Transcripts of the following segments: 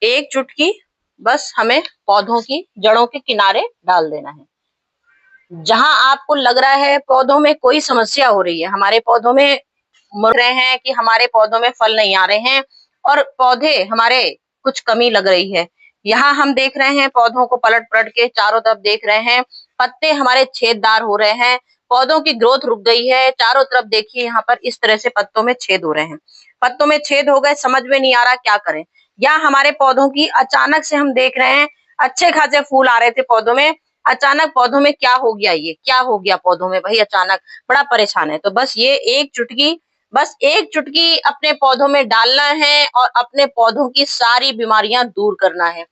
एक चुटकी बस हमें पौधों की जड़ों के किनारे डाल देना है। जहां आपको लग रहा है पौधों में कोई समस्या हो रही है, हमारे पौधों में मर रहे हैं कि हमारे पौधों में फल नहीं आ रहे हैं और पौधे हमारे कुछ कमी लग रही है, यहाँ हम देख रहे हैं पौधों को पलट पलट के चारों तरफ देख रहे हैं, पत्ते हमारे छेददार हो रहे हैं, पौधों की ग्रोथ रुक गई है। चारों तरफ देखिए यहाँ पर इस तरह से पत्तों में छेद हो रहे हैं, पत्तों में छेद हो गए, समझ में नहीं आ रहा क्या करें। या हमारे पौधों की अचानक से हम देख रहे हैं अच्छे खासे फूल आ रहे थे पौधों में, अचानक पौधों में क्या हो गया, ये क्या हो गया पौधों में भाई, अचानक बड़ा परेशान है। तो बस ये एक चुटकी अपने पौधों में डालना है और अपने पौधों की सारी बीमारियां दूर करना है।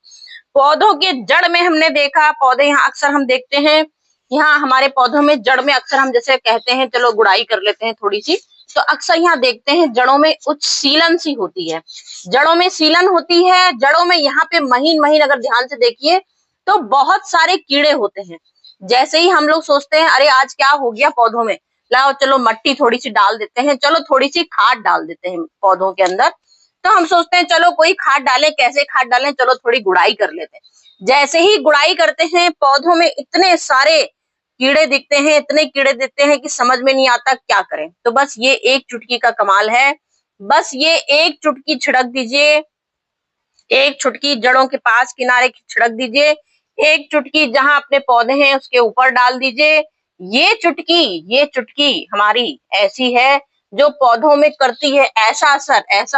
पौधों के जड़ में हमने देखा, पौधे यहाँ अक्सर हम देखते हैं, यहाँ हमारे पौधों में जड़ में अक्सर हम जैसे कहते हैं चलो गुड़ाई कर लेते हैं थोड़ी सी, तो अक्सर यहाँ देखते हैं जड़ों में उच्च सीलन सी होती है, जड़ों में सीलन होती है, जड़ों में यहाँ पे महीन महीन अगर ध्यान से देखिए तो बहुत सारे कीड़े होते हैं। जैसे ही हम लोग सोचते हैं अरे आज क्या हो गया पौधों में, लाओ चलो मट्टी थोड़ी सी डाल देते हैं, चलो थोड़ी सी खाद डाल देते हैं पौधों के अंदर, तो हम सोचते हैं चलो कोई खाद डालें, कैसे खाद डालें, चलो थोड़ी गुड़ाई कर लेते हैं। जैसे ही गुड़ाई करते हैं पौधों में इतने सारे कीड़े दिखते हैं, इतने कीड़े दिखते हैं कि समझ में नहीं आता क्या करें। तो बस ये एक चुटकी का कमाल है, बस ये एक चुटकी छिड़क दीजिए, एक चुटकी जड़ों के पास किनारे छिड़क दीजिए, एक चुटकी जहां अपने पौधे हैं उसके ऊपर डाल दीजिए। ये चुटकी हमारी ऐसी है जो पौधों में करती है ऐसा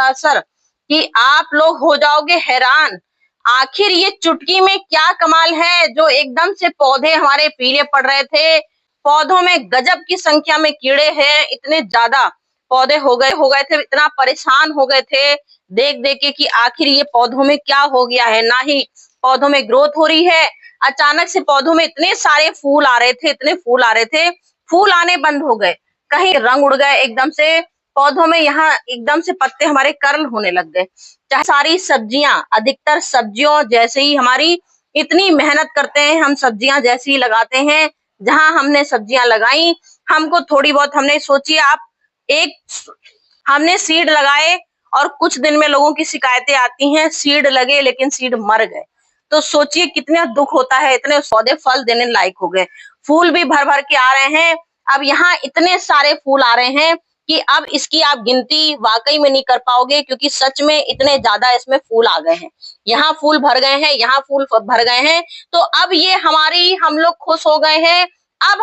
असर कि आप लोग हो जाओगे हैरान। आखिर ये चुटकी में क्या कमाल है जो एकदम से पौधे हमारे पीले पड़ रहे थे, पौधों में गजब की संख्या में कीड़े हैं, इतने ज्यादा पौधे हो गए थे, इतना परेशान हो गए थे देख देख के कि आखिर ये पौधों में क्या हो गया है, ना ही पौधों में ग्रोथ हो रही है। अचानक से पौधों में इतने सारे फूल आ रहे थे, इतने फूल आ रहे थे, फूल आने बंद हो गए, कहीं रंग उड़ गए एकदम से पौधों में, यहाँ एकदम से पत्ते हमारे कर्ल होने लग गए। चाहे सारी सब्जियां, अधिकतर सब्जियों जैसे ही हमारी इतनी मेहनत करते हैं हम, सब्जियां जैसी ही लगाते हैं, जहां हमने सब्जियां लगाई हमको थोड़ी बहुत, हमने सोचिए आप एक हमने सीड लगाए और कुछ दिन में लोगों की शिकायतें आती हैं सीड लगे लेकिन सीड मर गए, तो सोचिए कितना दुख होता है। इतने पौधे फल देने लायक हो गए, फूल भी भर भर के आ रहे हैं, अब यहाँ इतने सारे फूल आ रहे हैं कि अब इसकी आप गिनती वाकई में नहीं कर पाओगे, क्योंकि सच में इतने ज्यादा इसमें फूल आ गए हैं, यहाँ फूल भर गए हैं, यहाँ फूल भर गए हैं। तो अब ये हम लोग खुश हो गए हैं, अब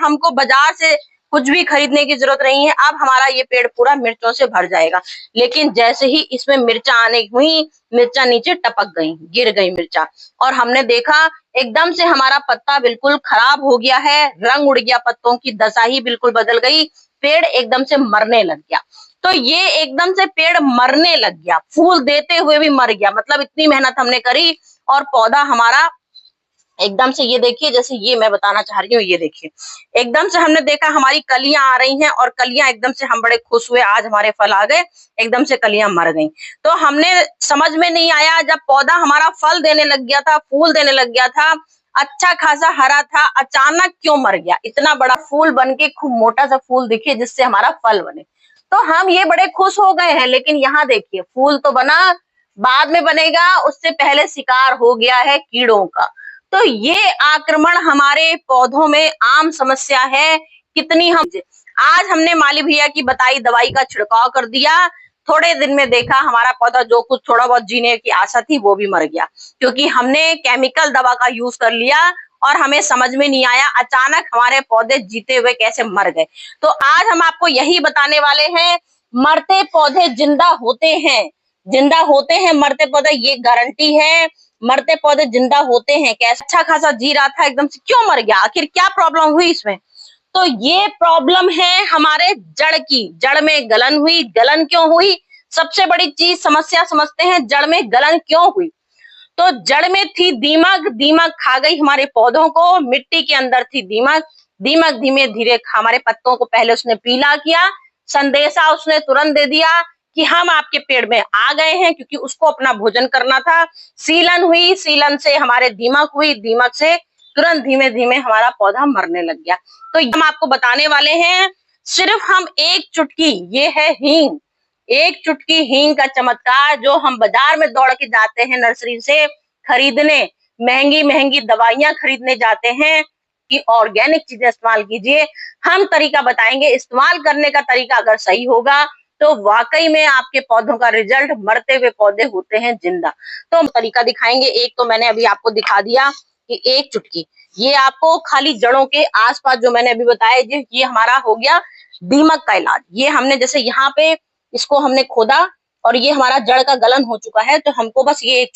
हमको बाजार से कुछ भी खरीदने की जरूरत नहीं है, अब हमारा ये पेड़ पूरा मिर्चों से भर जाएगा। लेकिन जैसे ही इसमें मिर्चा आने हुई, मिर्चा नीचे टपक गई, गिर गई मिर्चा, और हमने देखा एकदम से हमारा पत्ता बिल्कुल खराब हो गया है, रंग उड़ गया, पत्तों की दशा ही बिल्कुल बदल गई, पेड़ एकदम से मरने लग गया। तो ये एकदम से पेड़ मरने लग गया, फूल देते हुए भी मर गया, मतलब इतनी मेहनत हमने करी और पौधा हमारा एकदम से, ये देखिए जैसे ये मैं बताना चाह रही हूँ, ये देखिए एकदम से हमने देखा हमारी कलियां आ रही हैं और कलियां एकदम से, हम बड़े खुश हुए आज हमारे फल आ गए, एकदम से कलियां मर गई। तो हमने समझ में नहीं आया, जब पौधा हमारा फल देने लग गया था, फूल देने लग गया था, अच्छा खासा हरा था, अचानक क्यों मर गया। इतना बड़ा फूल बन के खूब मोटा सा फूल दिखे जिससे हमारा फल बने, तो हम ये बड़े खुश हो गए हैं। लेकिन यहाँ देखिए फूल तो बना, बाद में बनेगा, उससे पहले शिकार हो गया है कीड़ों का। तो ये आक्रमण हमारे पौधों में आम समस्या है। कितनी हम आज हमने माली भैया की बताई दवाई का छिड़काव कर दिया, थोड़े दिन में देखा हमारा पौधा जो कुछ थोड़ा बहुत जीने की आशा थी वो भी मर गया, क्योंकि हमने केमिकल दवा का यूज कर लिया और हमें समझ में नहीं आया अचानक हमारे पौधे जीते हुए कैसे मर गए। तो आज हम आपको यही बताने वाले हैं, मरते पौधे जिंदा होते हैं, जिंदा होते हैं मरते पौधे, ये गारंटी है, मरते पौधे जिंदा होते हैं। कैसे अच्छा खासा जी रहा था एकदम से क्यों मर गया, आखिर क्या प्रॉब्लम हुई इसमें। तो ये प्रॉब्लम है हमारे जड़ की, जड़ में गलन हुई। गलन क्यों हुई, सबसे बड़ी चीज समस्या समझते हैं, जड़ में गलन क्यों हुई। तो जड़ में थी दीमक, दीमक खा गई हमारे पौधों को, मिट्टी के अंदर थी दीमक, दीमक धीमे धीरे हमारे पत्तों को पहले उसने पीला किया, संदेशा उसने तुरंत दे दिया कि हम आपके पेड़ में आ गए हैं, क्योंकि उसको अपना भोजन करना था। सीलन हुई, सीलन से हमारे दीमक हुई, दीमक से तुरंत धीमे धीमे हमारा पौधा मरने लग गया। तो हम आपको बताने वाले हैं, सिर्फ हम एक चुटकी, ये है हींग, एक चुटकी हींग का चमत्कार, जो हम बाजार में दौड़ के जाते हैं नर्सरी से खरीदने, महंगी महंगी दवाइयां खरीदने जाते हैं कि ऑर्गेनिक चीजें इस्तेमाल कीजिए। हम तरीका बताएंगे, इस्तेमाल करने का तरीका अगर सही होगा तो वाकई में आपके पौधों का रिजल्ट, मरते हुए पौधे होते हैं जिंदा। तो हम तरीका दिखाएंगे। एक तो मैंने अभी आपको दिखा दिया कि एक चुटकी, ये आपको खाली जड़ों के आसपास जो मैंने अभी बताया, ये हमारा हो गया दीमक का इलाज। ये हमने जैसे यहाँ पे इसको हमने खोदा और ये हमारा जड़ का गलन हो चुका है, तो हमको बस ये एक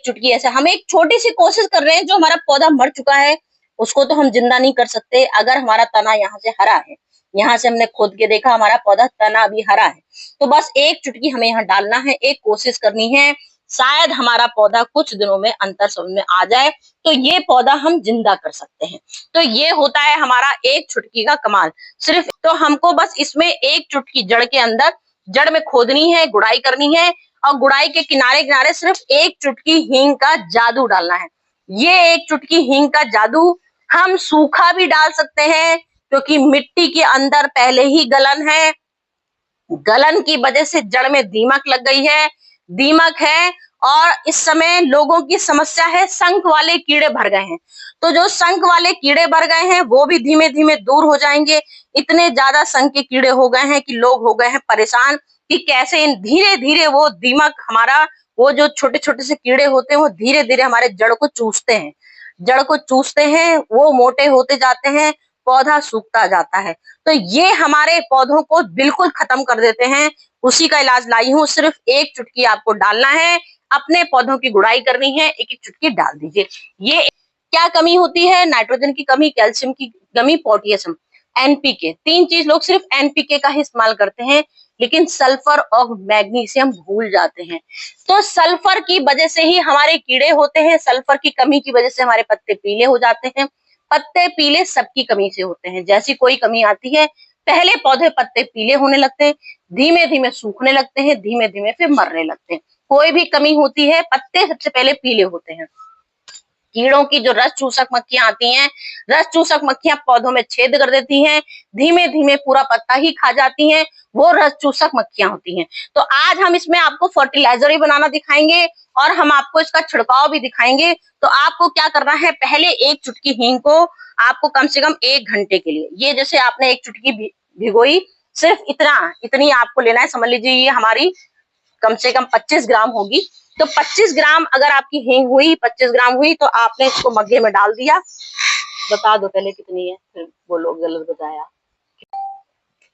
चुटकी ऐसे, हम एक छोटी सी कोशिश कर रहे हैं। जो हमारा पौधा मर चुका है उसको तो हम जिंदा नहीं कर सकते। अगर हमारा तना यहाँ से हरा है, यहाँ से हमने खोद के देखा हमारा पौधा तना अभी हरा है, तो बस एक चुटकी हमें यहाँ डालना है, एक कोशिश करनी है। शायद हमारा पौधा कुछ दिनों में अंतर समझ में आ जाए, तो ये पौधा हम जिंदा कर सकते हैं। तो ये होता है हमारा एक चुटकी का कमाल। सिर्फ तो हमको बस इसमें एक चुटकी जड़ के अंदर, जड़ में खोदनी है, गुड़ाई करनी है, और गुड़ाई के किनारे किनारे सिर्फ एक चुटकी हींग का जादू डालना है। ये एक चुटकी हींग का जादू हम सूखा भी डाल सकते हैं, क्योंकि मिट्टी के अंदर पहले ही गलन है। गलन की वजह से जड़ में दीमक लग गई है, दीमक है, और इस समय लोगों की समस्या है शंख वाले कीड़े भर गए हैं। तो जो शंख वाले कीड़े भर गए हैं वो भी धीमे धीमे दूर हो जाएंगे। इतने ज्यादा शंख के कीड़े हो गए हैं कि लोग हो गए हैं परेशान कि कैसे धीरे धीरे वो दीमक हमारा, वो जो छोटे छोटे से कीड़े होते हैं वो धीरे धीरे हमारे जड़ को चूसते हैं, जड़ को चूसते हैं, वो मोटे होते जाते हैं, पौधा सूखता जाता है। तो ये हमारे पौधों को बिल्कुल खत्म कर देते हैं। उसी का इलाज लाई हूँ। सिर्फ एक चुटकी आपको डालना है, अपने पौधों की गुड़ाई करनी है, एक एक चुटकी डाल दीजिए। ये क्या कमी होती है? नाइट्रोजन की कमी, कैल्शियम की कमी, पोटेशियम, एनपीके। तीन चीज लोग सिर्फ एनपीके का ही इस्तेमाल करते हैं, लेकिन सल्फर और मैग्नीशियम भूल जाते हैं। तो सल्फर की वजह से ही हमारे कीड़े होते हैं, सल्फर की कमी की वजह से हमारे पत्ते पीले हो जाते हैं। पत्ते पीले सबकी कमी से होते हैं। जैसी कोई कमी आती है, पहले पौधे पत्ते पीले होने लगते हैं, धीमे धीमे सूखने लगते हैं, धीमे धीमे फिर मरने लगते हैं। कोई भी कमी होती है, पत्ते सबसे पहले पीले होते हैं। कीड़ों की जो रस चूसक मक्खियां आती हैं, रस चूसक मक्खियां पौधों में छेद कर देती हैं, धीमे धीमे पूरा पत्ता ही खा जाती हैं, वो रस चूसक मक्खियां होती हैं। तो आज हम इसमें आपको फर्टिलाइजर भी बनाना दिखाएंगे और हम आपको इसका छिड़काव भी दिखाएंगे। तो आपको क्या करना है, पहले एक चुटकी हींग को आपको कम से कम 1 घंटे के लिए, ये जैसे आपने एक चुटकी भिगोई, सिर्फ इतनी आपको लेना है। समझ लीजिए ये हमारी कम से कम 25 ग्राम होगी। तो 25 ग्राम अगर आपकी हींग हुई, 25 ग्राम हुई, तो आपने इसको मग्गे में डाल दिया। बता दो पहले कितनी है, फिर बोलो गलत बताया।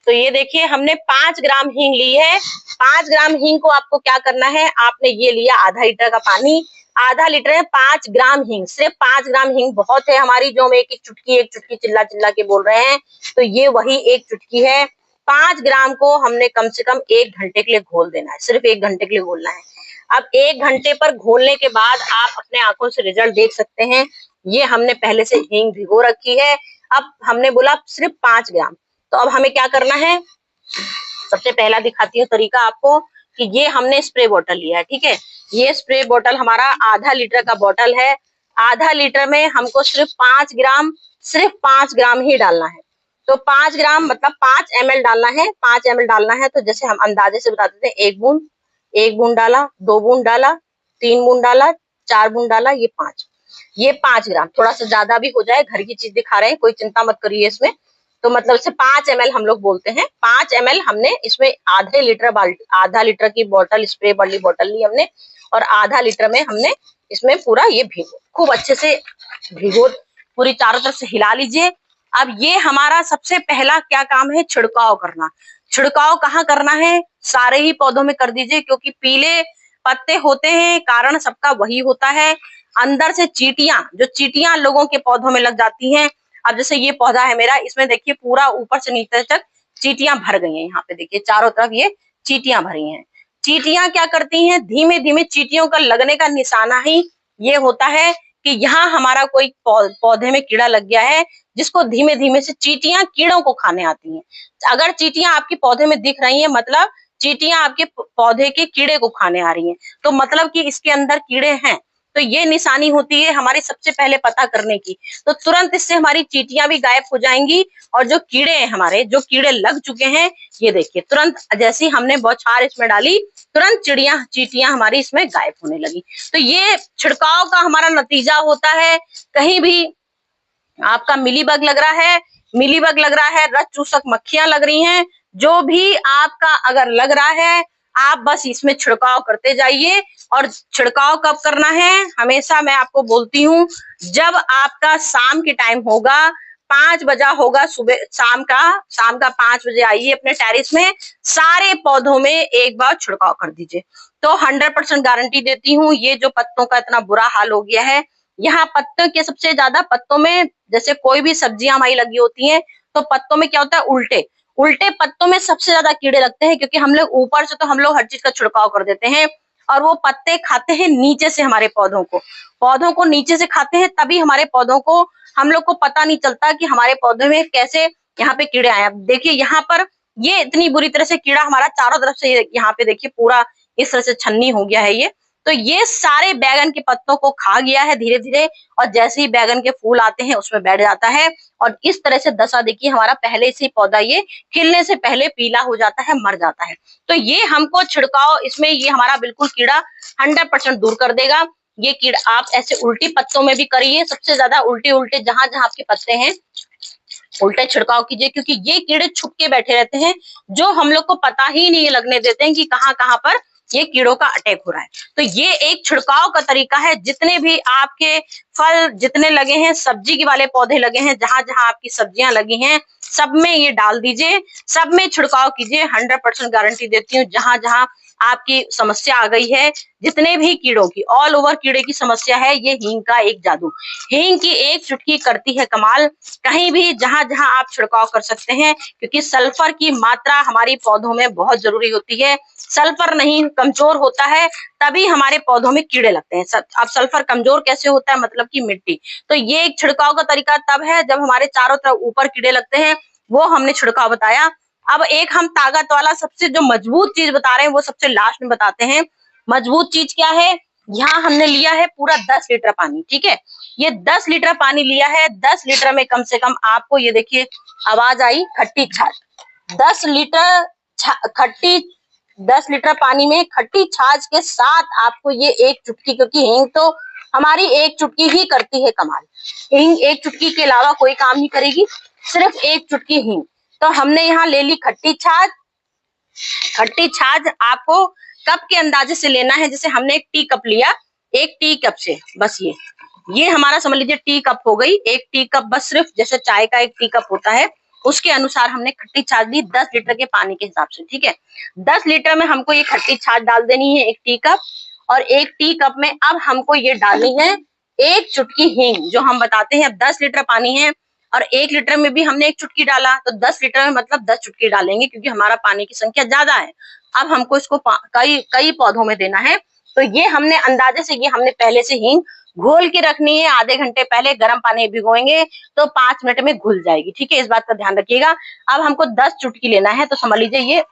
तो ये देखिए हमने 5 ग्राम हींग ली है। 5 ग्राम हींग को आपको क्या करना है, आपने ये लिया आधा लीटर का पानी, आधा लीटर है 5 ग्राम हींग। सिर्फ 5 ग्राम हींग बहुत है हमारी, जो हम एक चुटकी चिल्ला चिल्ला के बोल रहे हैं, तो ये वही एक चुटकी है। 5 ग्राम को हमने कम से कम 1 घंटे के लिए घोल देना है, सिर्फ 1 घंटे के लिए घोलना है। अब 1 घंटे पर घोलने के बाद आप अपने आंखों से रिजल्ट देख सकते हैं। ये हमने पहले से हींग भिगो रखी है। अब हमने बोला सिर्फ 5 ग्राम, तो अब हमें क्या करना है, सबसे पहला दिखाती हूँ तरीका आपको कि ये हमने स्प्रे बोतल लिया है, ठीक है। ये स्प्रे बोतल हमारा आधा लीटर का बोतल है। आधा लीटर में हमको सिर्फ 5 ग्राम ही डालना है। तो 5 ग्राम मतलब 5 ml डालना है, 5 ml डालना है। तो जैसे हम अंदाजे से बताते थे, 1 बूंद डाला, 2 बूंद डाला, 3 बूंद डाला, 4 बूंद डाला, ये 5 ग्राम। थोड़ा सा ज्यादा भी हो जाए, घर की चीज दिखा रहे हैं, कोई चिंता मत करिए इसमें। तो मतलब से 5 ml हम लोग बोलते हैं। 5 ml हमने इसमें आधा लीटर की बोतल, स्प्रे वाली बोतल ली हमने, और आधा लीटर में हमने इसमें पूरा ये खूब अच्छे से भिगो, पूरी चारों तरफ से हिला लीजिए। अब ये हमारा सबसे पहला क्या काम है, छिड़काव करना। छिड़काव कहाँ करना है, सारे ही पौधों में कर दीजिए, क्योंकि पीले पत्ते होते हैं, कारण सबका वही होता है। अंदर से चींटियां लोगों के पौधों में लग जाती हैं। अब जैसे ये पौधा है मेरा, इसमें देखिए पूरा ऊपर से नीचे तक चींटियां भर गई हैं। यहाँ पे देखिए चारों तरफ ये चींटियां भरी हैं। चींटियां क्या करती हैं, धीमे धीमे चींटियों का लगने का निशाना ही ये होता है कि यहाँ हमारा कोई पौधे में कीड़ा लग गया है, जिसको धीमे धीमे से चींटियां कीड़ों को खाने आती हैं। अगर चींटियां आपके पौधे में दिख रही हैं, मतलब चींटियां आपके पौधे के कीड़े को खाने आ रही हैं, तो मतलब कि इसके अंदर कीड़े हैं। तो ये निशानी होती है हमारी सबसे पहले पता करने की। तो तुरंत इससे हमारी चींटियां भी गायब हो जाएंगी और जो कीड़े हैं हमारे, जो कीड़े लग चुके हैं, ये देखिए तुरंत जैसे ही हमने बौछार इसमें डाली तुरंत चींटियां हमारी इसमें गायब होने लगी। तो ये छिड़काव का हमारा नतीजा होता है। कहीं भी आपका मिलीबग लग रहा है, रस चूसक मक्खियां लग रही हैं, जो भी आपका अगर लग रहा है, आप बस इसमें छिड़काव करते जाइए। और छिड़काव कब करना है, हमेशा मैं आपको बोलती हूँ, जब आपका शाम के टाइम होगा, 5 बजा होगा सुबह, शाम का 5 बजे आइए अपने टेरेस में, सारे पौधों में एक बार छिड़काव कर दीजिए। तो 100% गारंटी देती हूँ, ये जो पत्तों का इतना बुरा हाल हो गया है, यहाँ पत्तों के सबसे ज्यादा पत्तों में, जैसे कोई भी सब्जियां हमारी लगी होती हैं तो पत्तों में क्या होता है, उल्टे उल्टे पत्तों में सबसे ज्यादा कीड़े लगते हैं, क्योंकि हम लोग ऊपर से तो हम लोग हर चीज का छिड़काव कर देते हैं और वो पत्ते खाते हैं नीचे से हमारे पौधों को नीचे से खाते हैं, तभी हमारे पौधों को, हम लोग को पता नहीं चलता कि हमारे पौधे में कैसे यहाँ पे कीड़े आए। अब देखिए यहाँ पर ये इतनी बुरी तरह से कीड़ा हमारा चारों तरफ से, यहाँ पे देखिए पूरा इस तरह से छन्नी हो गया है ये। तो ये सारे बैगन के पत्तों को खा गया है धीरे धीरे, और जैसे ही बैगन के फूल आते हैं उसमें बैठ जाता है, और इस तरह से दशा देखिए हमारा पहले से पौधा ये खिलने से पहले पीला हो जाता है, मर जाता है। तो ये हमको छिड़काव, इसमें ये हमारा बिल्कुल कीड़ा 100% दूर कर देगा। ये कीड़ा आप ऐसे उल्टी पत्तों में भी करिए, सबसे ज्यादा उल्टे जहां जहां आपके पत्ते हैं उल्टे छिड़काव कीजिए, क्योंकि ये कीड़े छुप के बैठे रहते हैं, जो हम लोग को पता ही नहीं लगने देते हैं कि कहाँ कहाँ पर ये कीड़ों का अटैक हो रहा है। तो ये एक छिड़काव का तरीका है। जितने भी आपके फल जितने लगे हैं, सब्जी के वाले पौधे लगे हैं, जहां जहां आपकी सब्जियां लगी हैं, सब में ये डाल दीजिए, सब में छिड़काव कीजिए। 100% गारंटी देती हूँ, जहां जहां आपकी समस्या आ गई है, जितने भी कीड़ों की, ऑल ओवर कीड़े की समस्या है, ये हींग का एक जादू, हींग की एक चुटकी करती है कमाल। कहीं भी जहां जहां आप छिड़काव कर सकते हैं, क्योंकि सल्फर की मात्रा हमारी पौधों में बहुत जरूरी होती है। सल्फर नहीं कमजोर होता है तभी हमारे पौधों में कीड़े लगते हैं। अब सल्फर कमजोर कैसे होता है, मतलब कि मिट्टी। तो ये एक छिड़काव का तरीका तब है जब हमारे चारों तरफ ऊपर कीड़े लगते हैं, वो हमने छिड़काव बताया। अब एक हम ताकत वाला सबसे जो मजबूत चीज बता रहे हैं, वो सबसे लास्ट में बताते हैं। मजबूत चीज क्या है, यहाँ हमने लिया है पूरा 10 लीटर पानी, ठीक है। ये 10 लीटर पानी लिया है, 10 लीटर में कम से कम आपको, ये देखिए आवाज आई, खट्टी छाछ, 10 लीटर खट्टी, 10 लीटर पानी में खट्टी छाछ के साथ आपको ये एक चुटकी, क्योंकि हींग तो हमारी एक चुटकी ही करती है कमाल, हींग एक चुटकी के अलावा कोई काम नहीं करेगी, सिर्फ एक चुटकी हींग। तो हमने यहाँ ले ली खट्टी छाछ। खट्टी छाछ आपको कप के अंदाजे से लेना है, जैसे हमने एक टी कप लिया, एक टी कप से बस ये हमारा समझ लीजिए टी कप हो गई, एक टी कप, बस सिर्फ जैसे चाय का एक टी कप होता है उसके अनुसार हमने खट्टी छाछ ली 10 लीटर के पानी के हिसाब से, ठीक है। 10 लीटर में हमको ये खट्टी छाछ डाल देनी है, एक टी कप, और एक टी कप में अब हमको ये डालनी है एक चुटकी हींग, जो हम बताते हैं। अब 10 लीटर पानी है और 1 लीटर में भी हमने एक चुटकी डाला, तो 10 लीटर में मतलब 10 चुटकी डालेंगे, क्योंकि हमारा पानी की संख्या ज्यादा है। अब हमको इसको कई पौधों में देना है। तो ये हमने अंदाजे से, ये हमने पहले से हींग घोल के रखनी है, आधे घंटे पहले गर्म पानी भिगोएंगे तो 5 मिनट में घुल जाएगी, ठीक है। इस बात का ध्यान रखिएगा। अब हमको 10 चुटकी लेना है, तो समझ लीजिए ये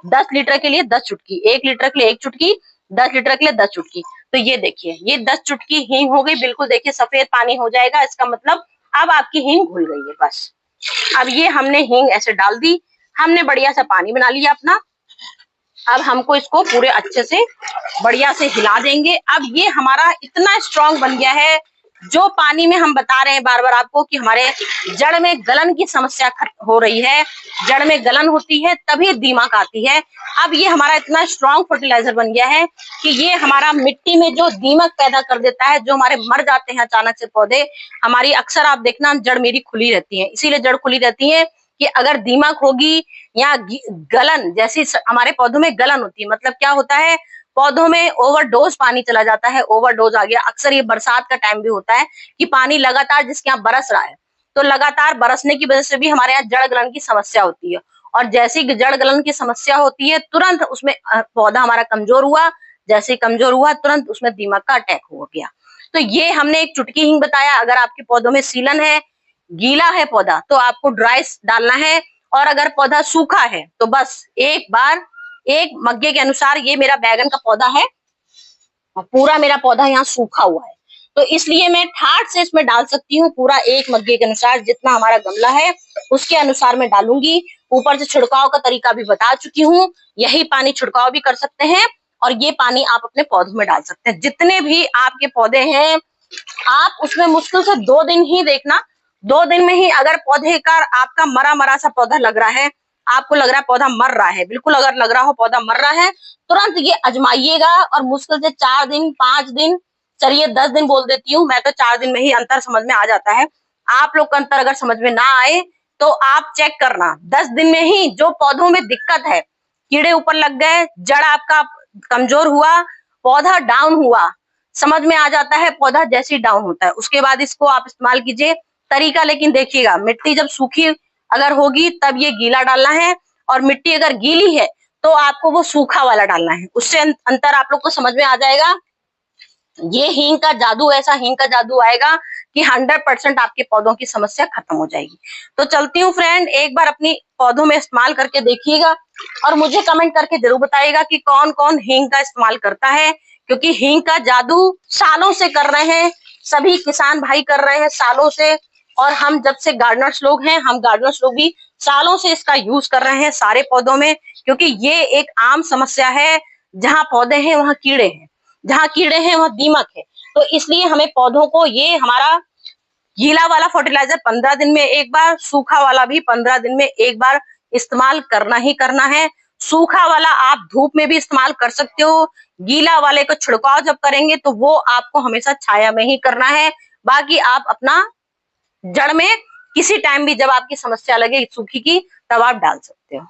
10 लीटर के लिए 10 चुटकी, 1 लीटर के लिए 1 चुटकी, 10 लीटर के लिए 10 चुटकी। तो ये देखिए ये 10 चुटकी हींग हो गई, बिल्कुल देखिए सफेद पानी हो जाएगा, इसका मतलब अब आपकी हींग घुल गई है। बस अब ये हमने हींग ऐसे डाल दी, हमने बढ़िया सा पानी बना लिया अपना। अब हमको इसको पूरे अच्छे से बढ़िया से हिला देंगे। अब ये हमारा इतना स्ट्रांग बन गया है, जो पानी में हम बता रहे हैं बार बार आपको कि हमारे जड़ में गलन की समस्या हो रही है, जड़ में गलन होती है तभी दीमक आती है। अब ये हमारा इतना स्ट्रांग फर्टिलाइजर बन गया है कि ये हमारा मिट्टी में जो दीमक पैदा कर देता है, जो हमारे मर जाते हैं अचानक से पौधे, हमारी अक्सर आप देखना जड़ मेरी खुली रहती है, इसीलिए जड़ खुली रहती है कि अगर दीमक होगी या गलन, जैसी हमारे पौधों में गलन होती है, मतलब क्या होता है, पौधों में ओवरडोज पानी चला जाता है, ओवरडोज आ गया। अक्सर ये बरसात का टाइम भी होता है कि पानी लगातार जिसके यहाँ बरस रहा है, तो लगातार बरसने की वजह से भी हमारे यहाँ जड़ गलन की समस्या होती है, और जैसी जड़ गलन की समस्या होती है तुरंत उसमें पौधा हमारा कमजोर हुआ, जैसे कमजोर हुआ तुरंत उसमें दीमक का अटैक हो गया। तो ये हमने एक चुटकी हींग बताया। अगर आपके पौधों में सीलन है, गीला है पौधा, तो आपको ड्राई डालना है, और अगर पौधा सूखा है तो बस एक बार एक मग्गे के अनुसार, ये मेरा बैगन का पौधा है, पूरा मेरा पौधा यहाँ सूखा हुआ है, तो इसलिए मैं ठाठ से इसमें डाल सकती हूँ। पूरा 1 मग्गे के अनुसार, जितना हमारा गमला है उसके अनुसार मैं डालूंगी। ऊपर से छिड़काव का तरीका भी बता चुकी हूँ, यही पानी छिड़काव भी कर सकते हैं और ये पानी आप अपने पौधों में डाल सकते हैं। जितने भी आपके पौधे हैं आप उसमें मुश्किल से 2 दिन ही देखना, 2 दिन में ही अगर पौधे का आपका मरा मरा सा पौधा लग रहा है, आपको लग रहा है पौधा मर रहा है, बिल्कुल अगर लग रहा हो पौधा मर रहा है, तुरंत ये आजमाइएगा और मुश्किल से 4 दिन 5 दिन, चलिए 10 दिन बोल देती हूँ मैं, तो 4 दिन में ही अंतर समझ में आ जाता है। आप लोग का अंतर अगर समझ में ना आए तो आप चेक करना 10 दिन में ही जो पौधों में दिक्कत है, कीड़े ऊपर लग गए, जड़ आपका कमजोर हुआ, पौधा डाउन हुआ, समझ में आ जाता है पौधा जैसे ही डाउन होता है। उसके बाद इसको आप इस्तेमाल कीजिए। तरीका लेकिन देखिएगा, मिट्टी जब सूखी अगर होगी तब ये गीला डालना है, और मिट्टी अगर गीली है तो आपको वो सूखा वाला डालना है। उससे अंतर आप लोग को समझ में आ जाएगा। ये हींग का जादू, ऐसा हींग का जादू आएगा कि 100% आपके पौधों की समस्या खत्म हो जाएगी। तो चलती हूँ फ्रेंड, एक बार अपनी पौधों में इस्तेमाल करके देखिएगा और मुझे कमेंट करके जरूर बताइएगा कि कौन कौन हींग का इस्तेमाल करता है, क्योंकि हींग का जादू सालों से कर रहे हैं, सभी किसान भाई कर रहे हैं सालों से, और हम जब से गार्डनर्स लोग हैं, हम गार्डनर्स लोग भी सालों से इसका यूज कर रहे हैं सारे पौधों में, क्योंकि ये एक आम समस्या है। जहां पौधे हैं वहां कीड़े हैं, जहां कीड़े हैं वहां दीमक है। तो इसलिए हमें पौधों को, ये हमारा गीला वाला फर्टिलाइजर 15 दिन में एक बार, सूखा वाला भी 15 दिन में एक बार इस्तेमाल करना ही करना है। सूखा वाला आप धूप में भी इस्तेमाल कर सकते हो, गीला वाले को छिड़काव जब करेंगे तो वो आपको हमेशा छाया में ही करना है। बाकी आप अपना जड़ में किसी टाइम भी जब आपकी समस्या लगे सूखी की, तब आप डाल सकते हो।